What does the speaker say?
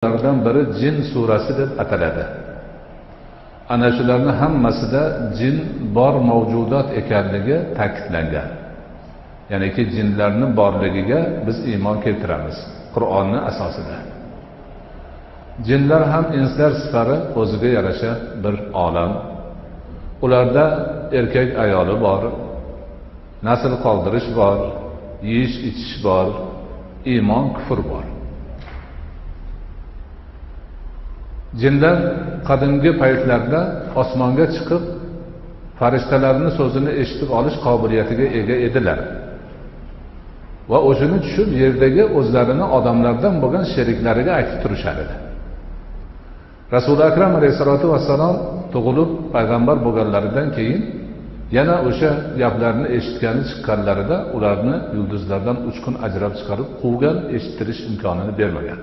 Lardan biri Jin surasi deb ataladi. Ana shularning hammasida jin bor mavjudot ekanligi ta'kidlangan. Ya'niki jinlarning borligiga biz iymon keltiramiz Qur'onning asosida. Jinlar ham inslar sifati o'ziga yarasha bir olam. Ularda erkak ayoli bor, nasl qoldirish bor, yeyish ichish bor, iymon kufr bor. Jinlar qadimgi paytlarda osmonga chiqib farishtalarning so'zini eshitib olish qobiliyatiga ega edilar. Va o'shini tushib yerdagi o'zlarini odamlardan bo'lgan sheriklariga aytib turishar edi. Rasul akram alayhisolatu vassalom tug'ilib payg'ambar bo'lganlaridan keyin yana o'sha gaplarni eshitgani chiqqanlarida ularni yulduzlardan 3 kun ajrab chiqarib quvgan, eshittirish imkonini bermagan.